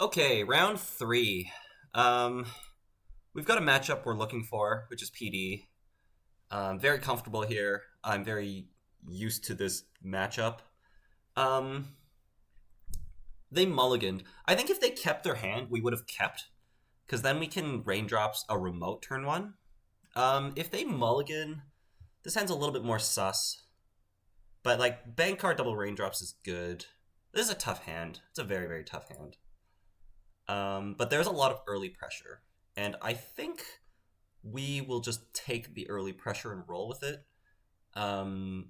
Okay, round three. Um, we've got a matchup we're looking for, which is PD. Very comfortable here. I'm very used to this matchup. Um, they mulliganed. I think if they kept their hand, we would have kept, because then we can raindrops a remote turn one. If they mulligan, this hand's a little bit more sus. But like bank card double raindrops is good. This is a tough hand. It's a very, very tough hand. But there's a lot of early pressure. And I think we will just take the early pressure and roll with it. Um,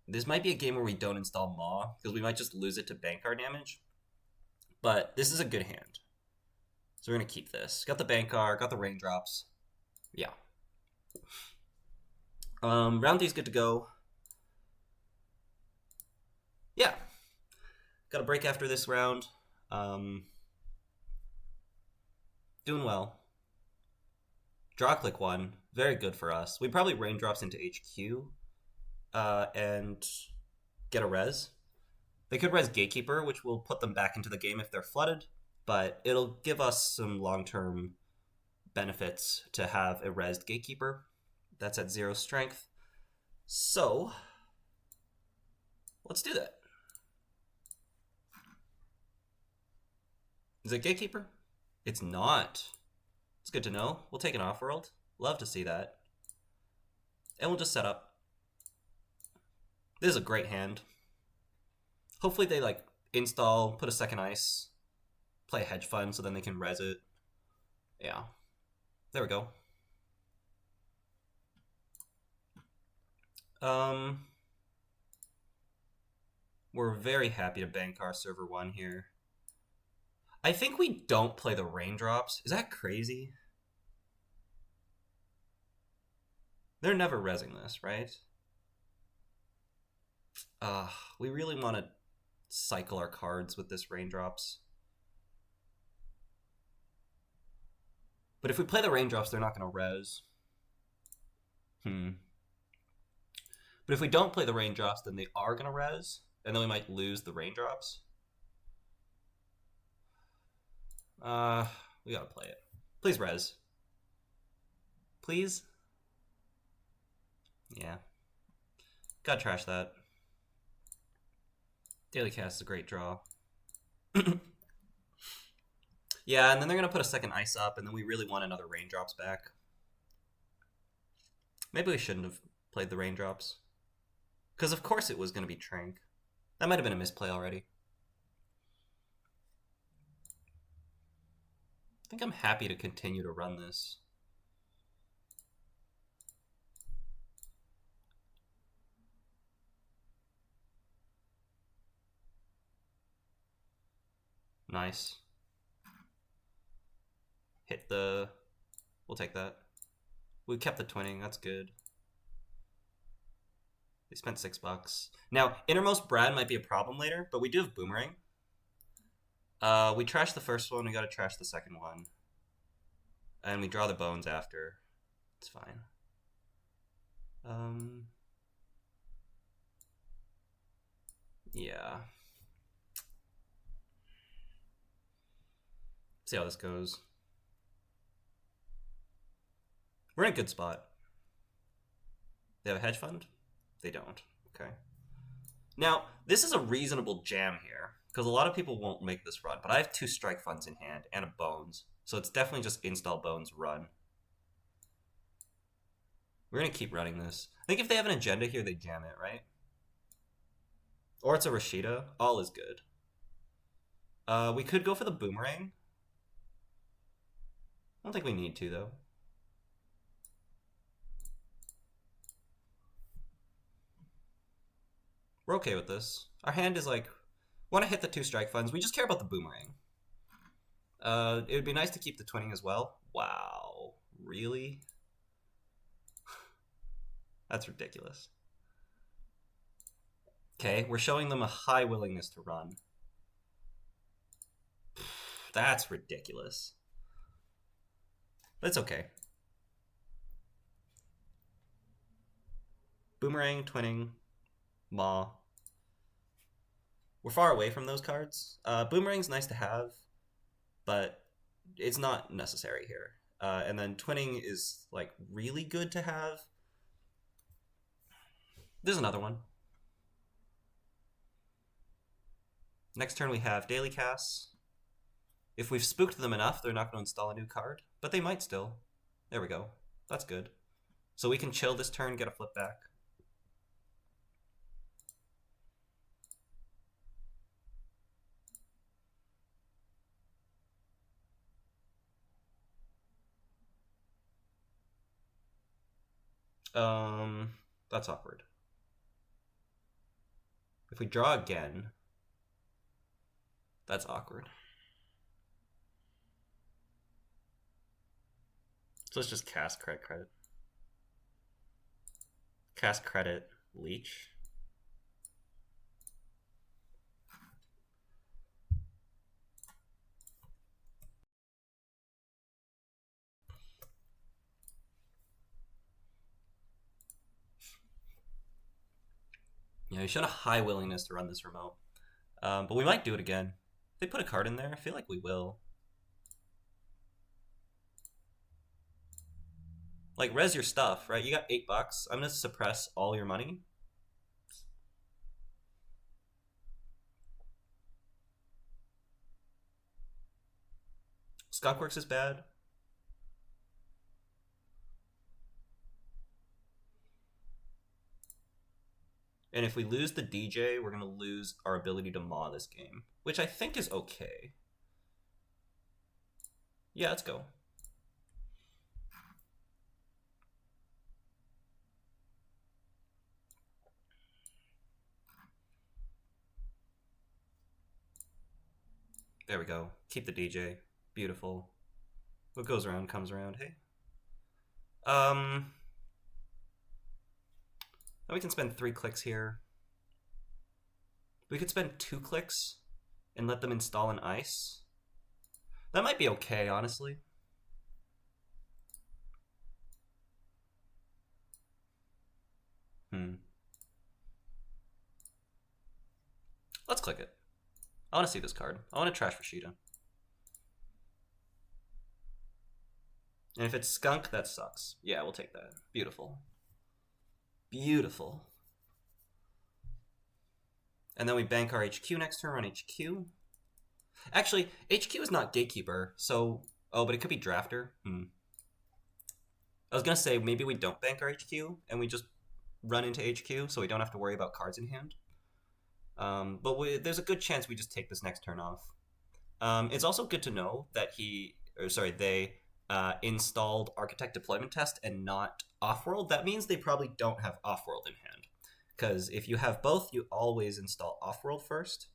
this might be a game where we don't install Maw, because we might just lose it to bank card damage. But this is a good hand. So we're going to keep this. Got the bank card, got the raindrops. Yeah. Round three's good to go. Yeah. Got a break after this round. Doing well. Draw click one. Very good for us. We probably raindrops into HQ and get a res. They could res Gatekeeper, which will put them back into the game if they're flooded, but it'll give us some long-term benefits to have a resed Gatekeeper. That's at 0 strength. So, let's do that. Is it Gatekeeper? It's not. It's good to know. We'll take an off-world. Love to see that. And we'll just set up. This is a great hand. Hopefully they like install, put a second ice, play a hedge fund so then they can res it. Yeah. There we go. We're very happy to bank our server 1 here. I think we don't play the raindrops. Is that crazy? They're never resing this, right? We really want to cycle our cards with this raindrops. But if we play the raindrops, they're not going to res. But if we don't play the raindrops, then they are going to res, and then we might lose the raindrops. We gotta play it. Please res. Please? Yeah. Gotta trash that. Daily Cast is a great draw. Yeah, and then they're gonna put a second ice up, and then we really want another raindrops back. Maybe we shouldn't have played the raindrops. Because of course it was gonna be Trank. That might have been a misplay already. I think I'm happy to continue to run this. Nice. Hit the... We'll take that. We kept the twinning, that's good. They spent $6. Now, Innermost Brad might be a problem later, but we do have Boomerang. We trashed the first one, we gotta trash the second one. And we draw the bones after. It's fine. Yeah. See how this goes. We're in a good spot. They have a hedge fund? They don't. Okay. Now, this is a reasonable jam here, because a lot of people won't make this run, but I have 2 strike funds in hand and a bones, so it's definitely just install bones run. We're going to keep running this. I think if they have an agenda here, they jam it, right? Or it's a Rashida. All is good. We could go for the Boomerang. I don't think we need to, though. We're okay with this. Our hand is like, want to hit the 2 strike funds. We just care about the Boomerang. It would be nice to keep the twinning as well. Wow. Really? That's ridiculous. Okay, we're showing them a high willingness to run. That's ridiculous. But it's okay. Boomerang, twinning, Maw. We're far away from those cards. Boomerang's nice to have. but it's not necessary here. And then twinning is like really good to have. There's another one. Next turn we have daily casts. If we've spooked them enough, they're not going to install a new card, but they might still. There we go. That's good. So we can chill this turn, get a flip back. That's awkward. If we draw again, that's awkward. So let's just cast credit. Cast credit, leech. Yeah, we should have a high willingness to run this remote. But we might do it again. If they put a card in there, I feel like we will. Like, res your stuff, right? You got $8. I'm gonna suppress all your money. Skunkworks is bad. And if we lose the DJ, we're gonna lose our ability to maw this game, which I think is okay. Yeah, let's go. There we go. Keep the DJ. Beautiful. What goes around comes around, hey? Then we can spend 3 clicks here. We could spend 2 clicks and let them install an ice. That might be okay, honestly. Let's click it. I want to see this card. I want to trash Rashida. And if it's skunk, that sucks. Yeah, we'll take that. Beautiful. Beautiful. And then we bank our HQ next turn on HQ. Actually, HQ is not Gatekeeper, so... Oh, but it could be Drafter. I was going to say, maybe we don't bank our HQ, and we just run into HQ, so we don't have to worry about cards in hand. But there's a good chance we just take this next turn off. It's also good to know that they installed Architect Deployment Test and not Offworld. That means they probably don't have Offworld in hand. Because if you have both, you always install Offworld first.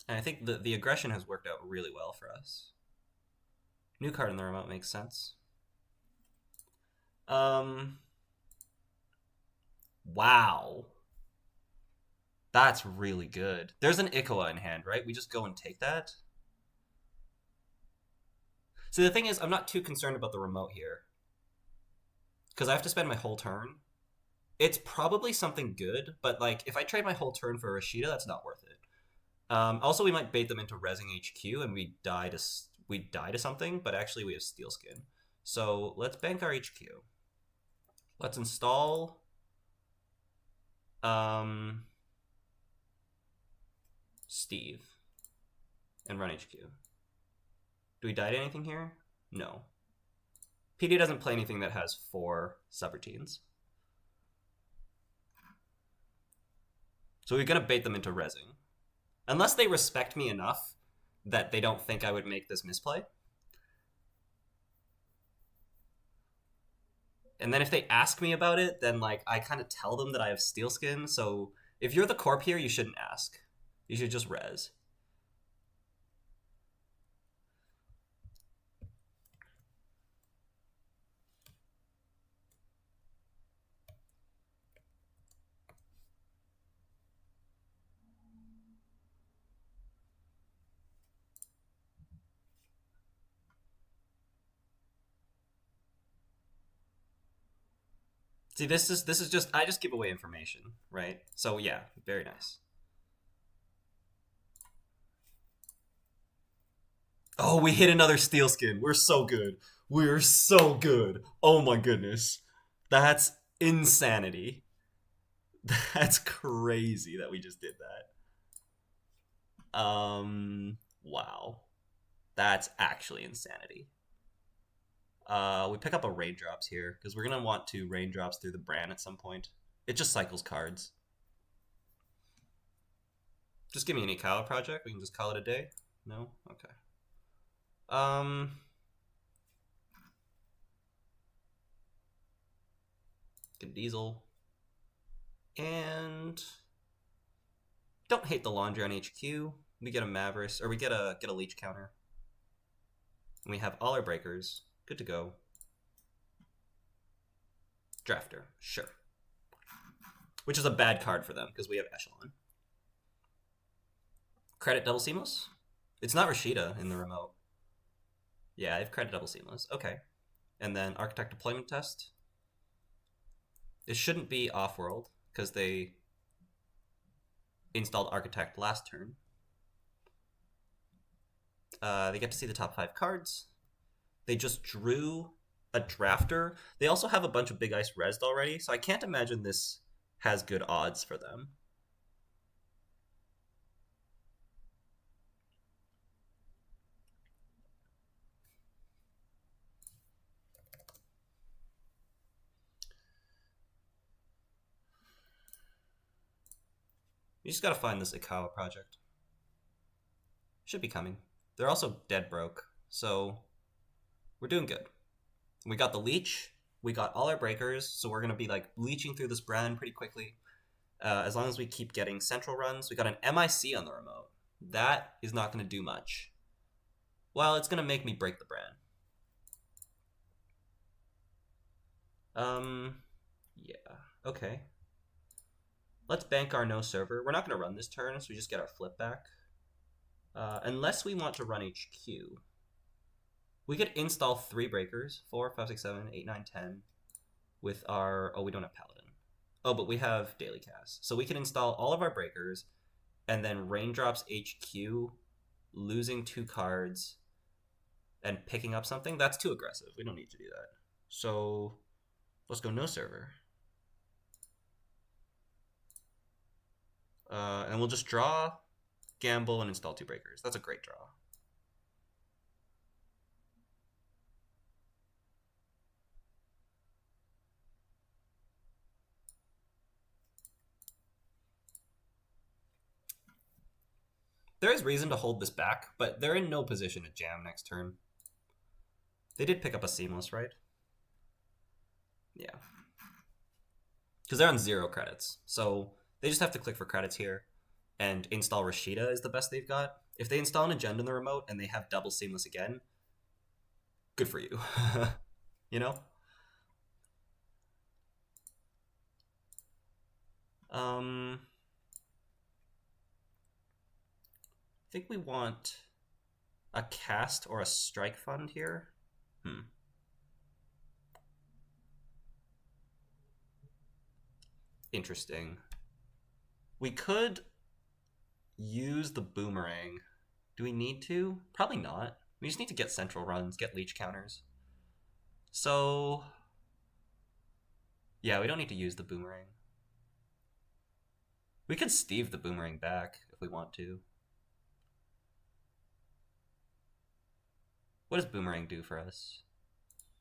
And I think the aggression has worked out really well for us. New card in the remote makes sense. Wow. That's really good. There's an Ikoa in hand, right? We just go and take that. So the thing is, I'm not too concerned about the remote here. Because I have to spend my whole turn. It's probably something good, but like if I trade my whole turn for Rashida, that's not worth it. Also, we might bait them into rezzing HQ and we die to something, but actually we have Steel Skin. So let's bank our HQ. Let's install Steve and run HQ. Do we die to anything here? No. PD doesn't play anything that has 4 subroutines. So we're going to bait them into rezzing. Unless they respect me enough that they don't think I would make this misplay. And then if they ask me about it, then like I kind of tell them that I have Steel Skin. So if you're the corp here, you shouldn't ask. You should just res. See, this is just I just give away information, right? So yeah, very nice. Oh, we hit another steel skin. We're so good. We're so good. Oh my goodness. That's insanity. That's crazy that we just did that. Wow. That's actually insanity. We pick up a raindrops here because we're gonna want to raindrops through the Bran at some point. It just cycles cards. Just give me an Ikawa project. We can just call it a day. No, okay. Um, get Diesel and don't hate the laundry on HQ. We get a Mavericks or we get a leech counter. And we have all our breakers. Good to go. Drafter, sure. Which is a bad card for them because we have Echelon. Credit double seamless? It's not Rashida in the remote. Yeah, I have credit double seamless. Okay. And then architect deployment test. It shouldn't be off-world because they installed architect last turn. They get to see the top 5 cards. They just drew a drafter. They also have a bunch of big ice rezzed already, so I can't imagine this has good odds for them. You just gotta find this Ikawa project. Should be coming. They're also dead broke, so we're doing good. We got the leech. We got all our breakers, so we're gonna be like leeching through this brand pretty quickly. As long as we keep getting central runs. We got an MIC on the remote. That is not gonna do much. Well, it's gonna make me break the brand. Yeah. Okay. Let's bank our no server. We're not gonna run this turn, so we just get our flip back. Unless we want to run HQ. We could install 3 breakers, 4, 5, 6, 7, 8, 9, 10, with our... Oh, we don't have Paladin. Oh, but we have Daily Cast. So we can install all of our breakers, and then Raindrops HQ, losing 2 cards, and picking up something. That's too aggressive. We don't need to do that. So let's go no server. And we'll just draw, gamble, and install 2 breakers. That's a great draw. There is reason to hold this back, but they're in no position to jam next turn. They did pick up a Seamless, right? Yeah. Because they're on 0 credits. So they just have to click for credits here. And install Rashida is the best they've got. If they install an agenda in the remote and they have double Seamless again, good for you. You know? I think we want a cast or a strike fund here. Interesting. We could use the boomerang. Do we need to? Probably not. We just need to get central runs, get leech counters. So, yeah, we don't need to use the boomerang. We could Steve the boomerang back if we want to. What does boomerang do for us?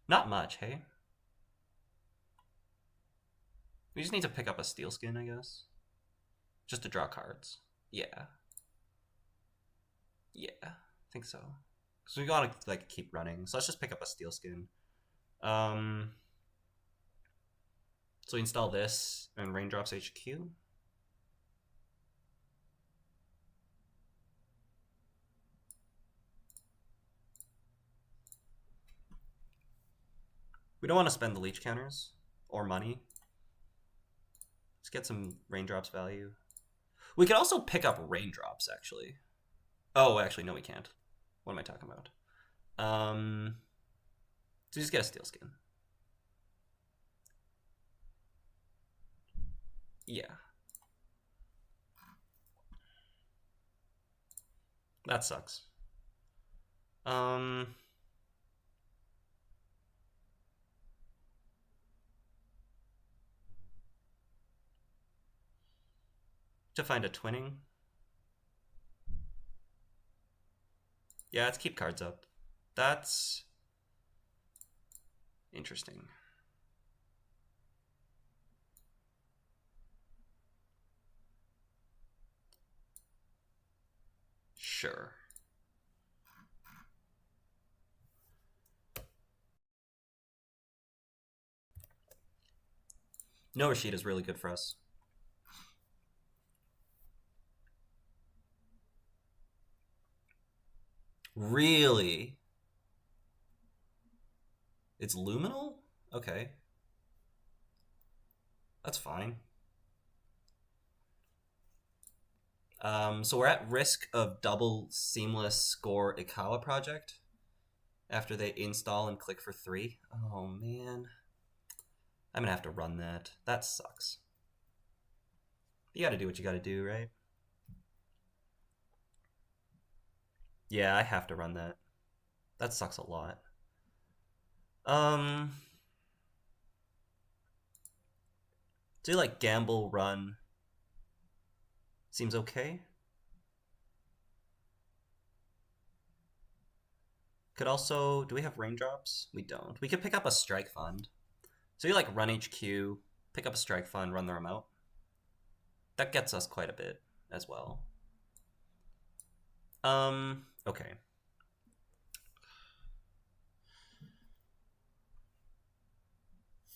Not much, hey? We just need to pick up a steel skin, I guess. Just to draw cards. Yeah. Yeah, I think so. So we gotta like keep running. So let's just pick up a steel skin. So we install this and Raindrops HQ. We don't want to spend the leech counters or money. Let's get some Raindrops value. We could also pick up Raindrops, actually. Oh, actually, no, we can't. What am I talking about? So just get a steel skin. Yeah. That sucks. To find a twinning. Yeah, let's keep cards up. That's interesting. Sure. No Rashid is really good for us. Really? It's luminal? Okay. That's fine. So we're at risk of double seamless score Ikawa project after they install and click for 3. Oh man. I'm gonna have to run that. That sucks. You gotta do what you gotta do, right? Yeah, I have to run that. That sucks a lot. Do like gamble run? Seems okay. Could also, do we have raindrops? We don't. We could pick up a strike fund. So you like run HQ, pick up a strike fund, run the remote. That gets us quite a bit as well. Okay.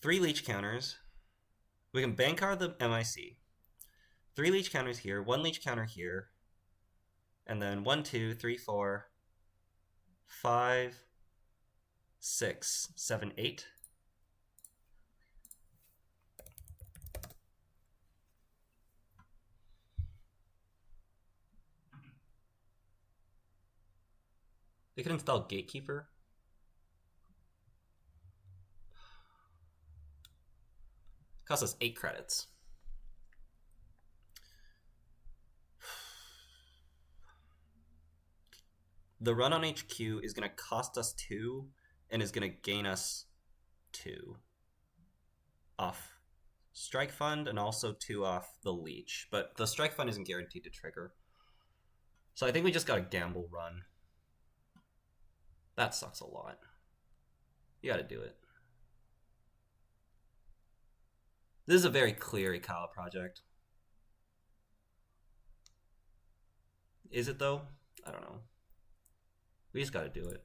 Three leech counters. We can bankar the MIC. 3 leech counters here, 1 leech counter here, and then 1, 2, 3, 4, 5, 6, 7, 8. They could install Gatekeeper. Costs us 8 credits. The run on HQ is going to cost us 2 and is going to gain us 2 off Strike Fund and also 2 off the Leech. But the Strike Fund isn't guaranteed to trigger. So I think we just got a gamble run. That sucks a lot. You gotta do it. This is a very clear Ikawa project. Is it though? I don't know. We just gotta do it.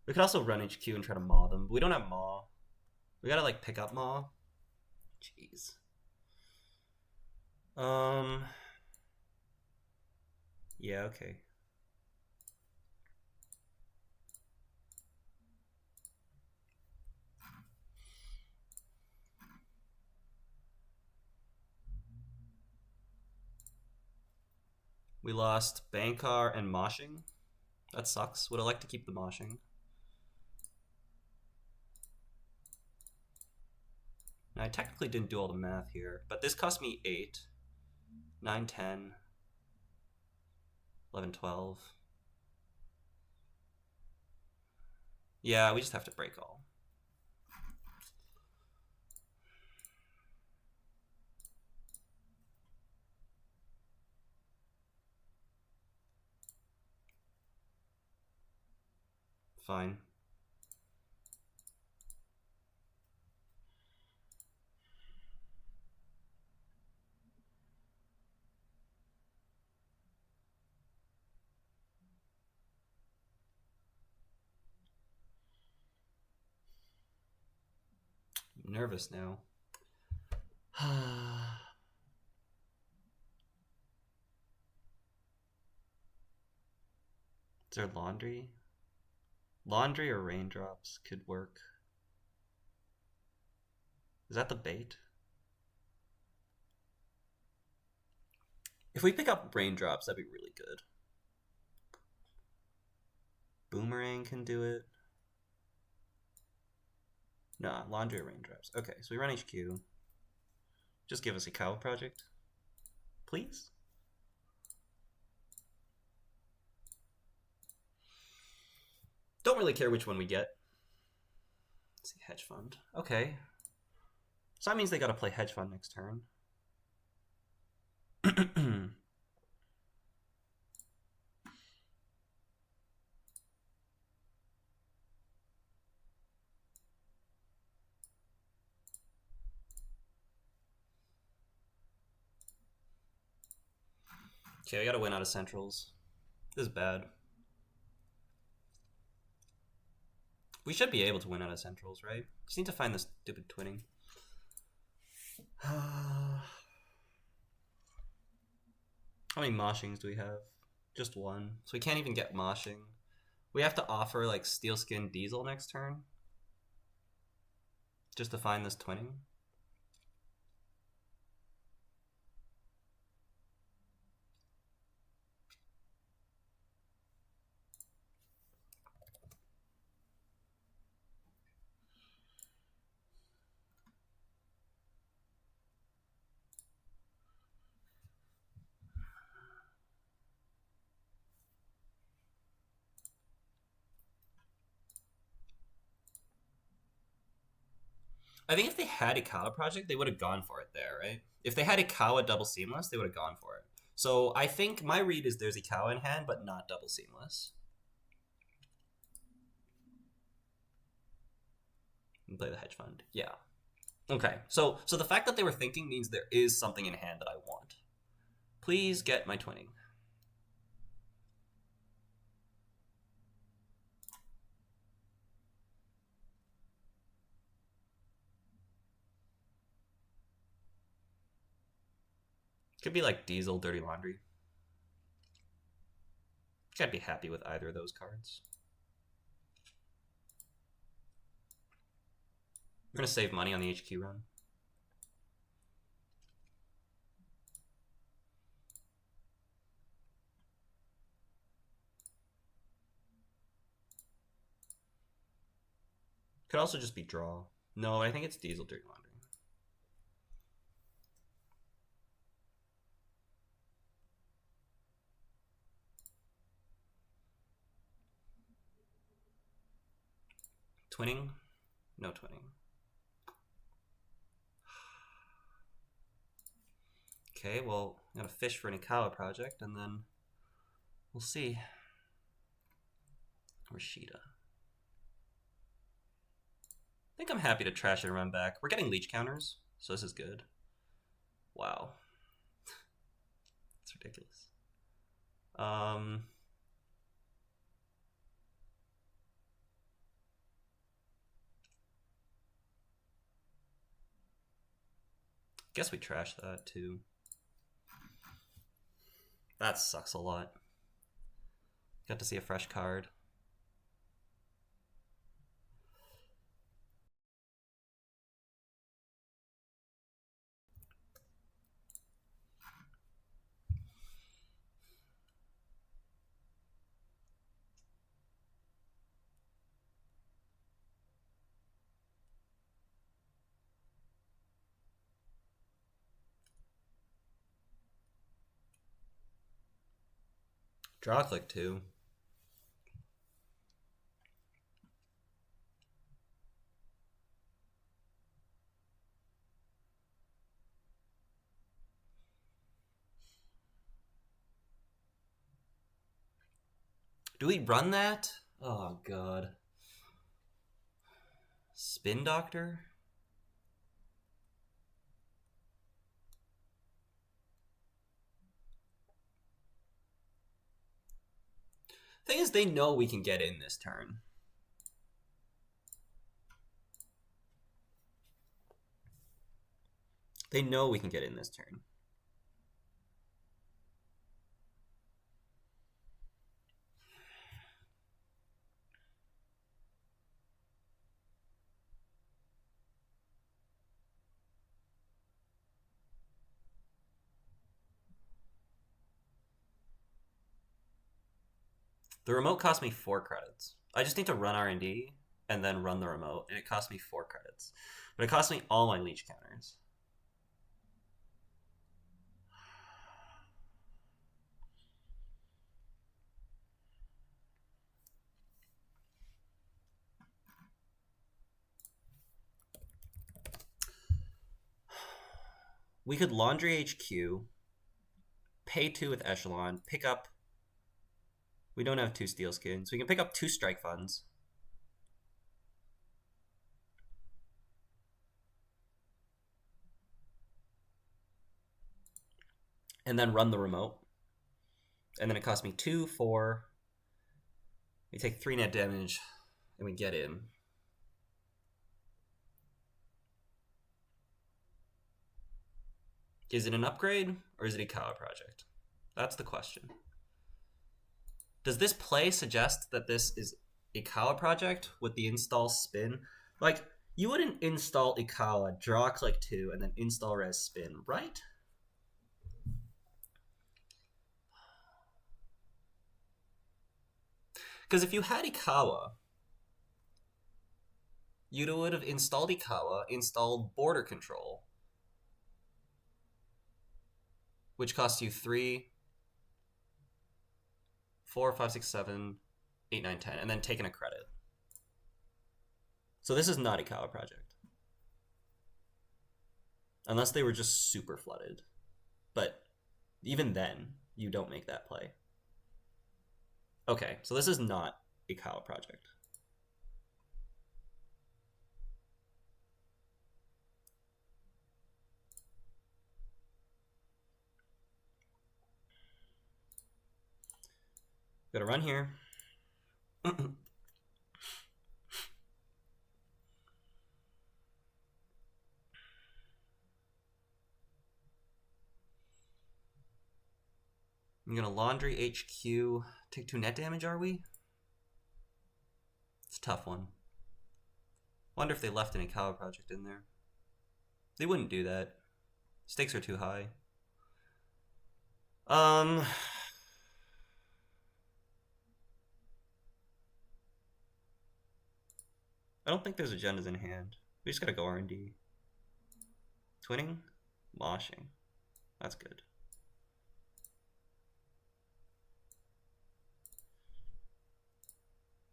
We could also run HQ and try to maw them, but we don't have maw. We gotta like pick up maw. Jeez. Yeah, okay. We lost Bankar and Moshing. That sucks. Would have liked to keep the Moshing. Now, I technically didn't do all the math here, but this cost me 8, 9, 10, 11, 12. Yeah, we just have to break all. Fine. I'm nervous now. Is there laundry? Laundry or raindrops could work. Is that the bait? If we pick up raindrops, that'd be really good. Boomerang can do it. Nah, laundry or raindrops. Okay, so we run HQ. Just give us a cow project, please. Don't really care which one we get. Let's see, hedge fund. Okay. So that means they gotta play hedge fund next turn. Okay, we gotta win out of centrals. This is bad. We should be able to win out of centrals, right? Just need to find this stupid twinning. How many moshings do we have? Just one. So we can't even get moshing. We have to offer like Steelskin Diesel next turn. Just to find this twinning. I think if they had Ikawa project, they would have gone for it there, right? If they had Ikawa double seamless, they would have gone for it. So I think my read is there's Ikawa in hand, but not double seamless. And play the hedge fund. Yeah. Okay. So the fact that they were thinking means there is something in hand that I want. Please get my twinning. Could be like Diesel, Dirty Laundry. I'd be happy with either of those cards. We're gonna save money on the HQ run. Could also just be draw. No, I think it's Diesel, Dirty Laundry. Twinning? No twinning. Okay, well, I'm gonna fish for an Ikawa project, and then we'll see. Rashida. I think I'm happy to trash it and run back. We're getting leech counters, so this is good. Wow. It's ridiculous. Guess we trash that too. That sucks a lot. Got to see a fresh card. Draw click too. Do we run that? Oh god. Spin Doctor? Thing is, they know we can get in this turn. They know we can get in this turn. The remote cost me 4 credits. I just need to run R&D. and then run the remote, and it cost me 4 credits. But it cost me all my leech counters. We could laundry HQ, pay 2 with Echelon, pick up... We don't have 2 steel skins. We can pick up 2 strike funds. And then run the remote. And then it cost me 2, 4. We take 3 net damage, and we get in. Is it an upgrade, or is it a Ikawa project? That's the question. Does this play suggest that this is a Ikawa project with the install spin? Like, you wouldn't install Ikawa, draw click 2, and then install res spin, right? Because if you had Ikawa, you would have installed Ikawa, installed border control, which costs you 3, 4, 5, 6, 7, 8, 9, 10, and then taken a credit. So this is not a Ikawa project. Unless they were just super flooded. But even then, you don't make that play. Okay, so this is not a Ikawa project. Gotta run here. I'm gonna laundry HQ. Take 2 net damage, are we? It's a tough one. Wonder if they left an Ikawa project in there. They wouldn't do that. Stakes are too high. I don't think there's agendas in hand. We just gotta go R&D. Twinning? Moshing. That's good.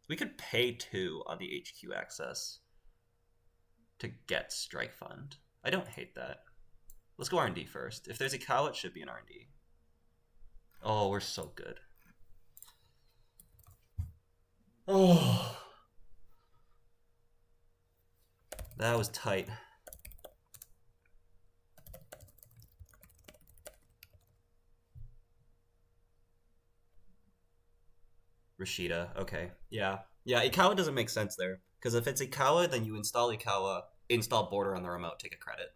We could pay 2 on the HQ access to get Strike Fund. I don't hate that. Let's go R&D first. If there's a cow, it should be an R&D. Oh, we're so good. Oh. That was tight. Rashida, okay. Yeah. Yeah, Ikawa doesn't make sense there. Because if it's Ikawa, then you install Ikawa, install border on the remote, take a credit.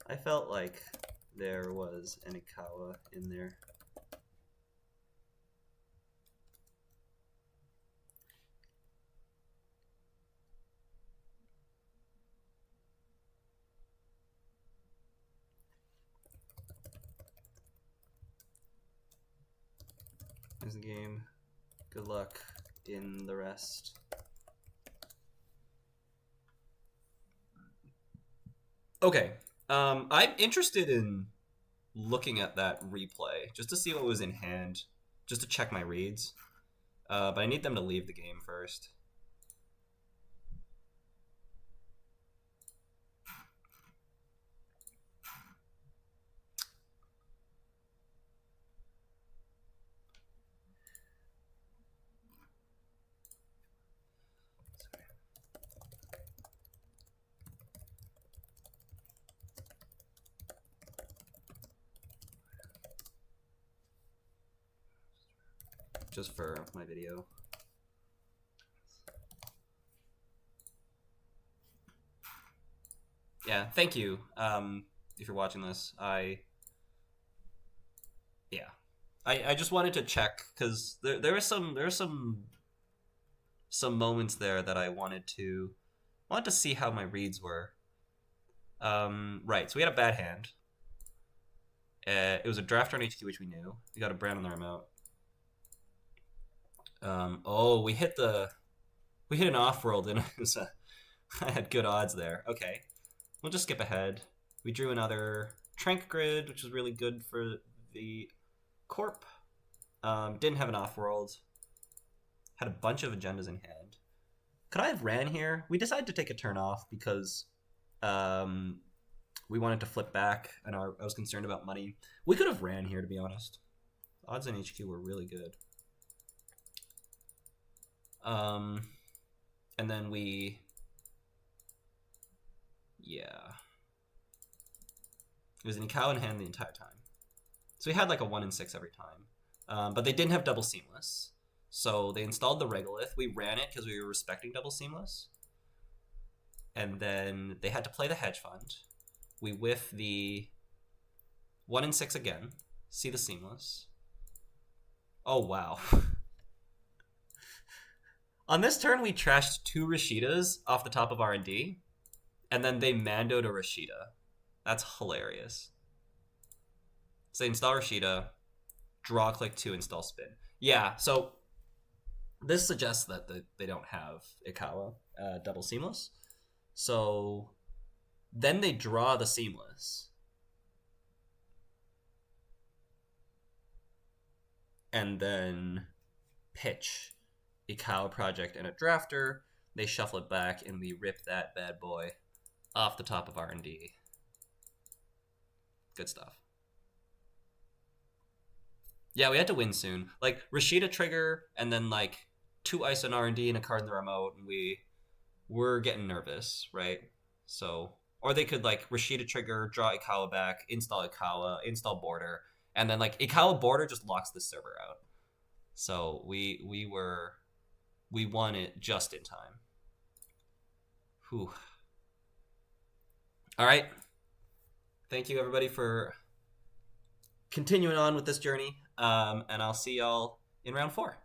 I felt like there was an Ikawa in there. There's the game. Good luck in the rest. Okay. I'm interested in looking at that replay just to see what was in hand, just to check my reads. But I need them to leave the game first. just for my video. Yeah, thank you. If you're watching this, I just wanted to check because there were some moments there that I wanted to see how my reads were. Right, so we had a bad hand. It was a draft on HQ, which we knew. We got a brand on the remote. Oh, we hit an off-world, and I had good odds there. Okay, we'll just skip ahead. We drew another Trank Grid, which was really good for the Corp. Didn't have an off-world. Had a bunch of agendas in hand. Could I have ran here? We decided to take a turn off because we wanted to flip back, and I was concerned about money. We could have ran here, to be honest. Odds on HQ were really good. And then we... Yeah. It was an Ikawa in hand the entire time. So we had like a 1 in 6 every time. But they didn't have double seamless. So they installed the Regolith. We ran it because we were respecting double seamless. And then they had to play the hedge fund. We whiff the 1 in 6 again. See the seamless. Oh, wow. On this turn, we trashed 2 Rashidas off the top of R&D. And then they mandoed a Rashida. That's hilarious. So they install Rashida, draw, click 2, install spin. Yeah, so this suggests that they don't have Ikawa double seamless. So then they draw the seamless. And then pitch Ikawa project and a drafter. They shuffle it back, and we rip that bad boy off the top of R&D. Good stuff. Yeah, we had to win soon. Like, Rashida trigger, and then, like, 2 ice on R&D and a card in the remote, and we were getting nervous, right? So, or they could, like, Rashida trigger, draw Ikawa back, install border, and then, like, Ikawa border just locks the server out. So, we won it just in time. Whew. All right. Thank you, everybody, for continuing on with this journey. And I'll see y'all in round 4.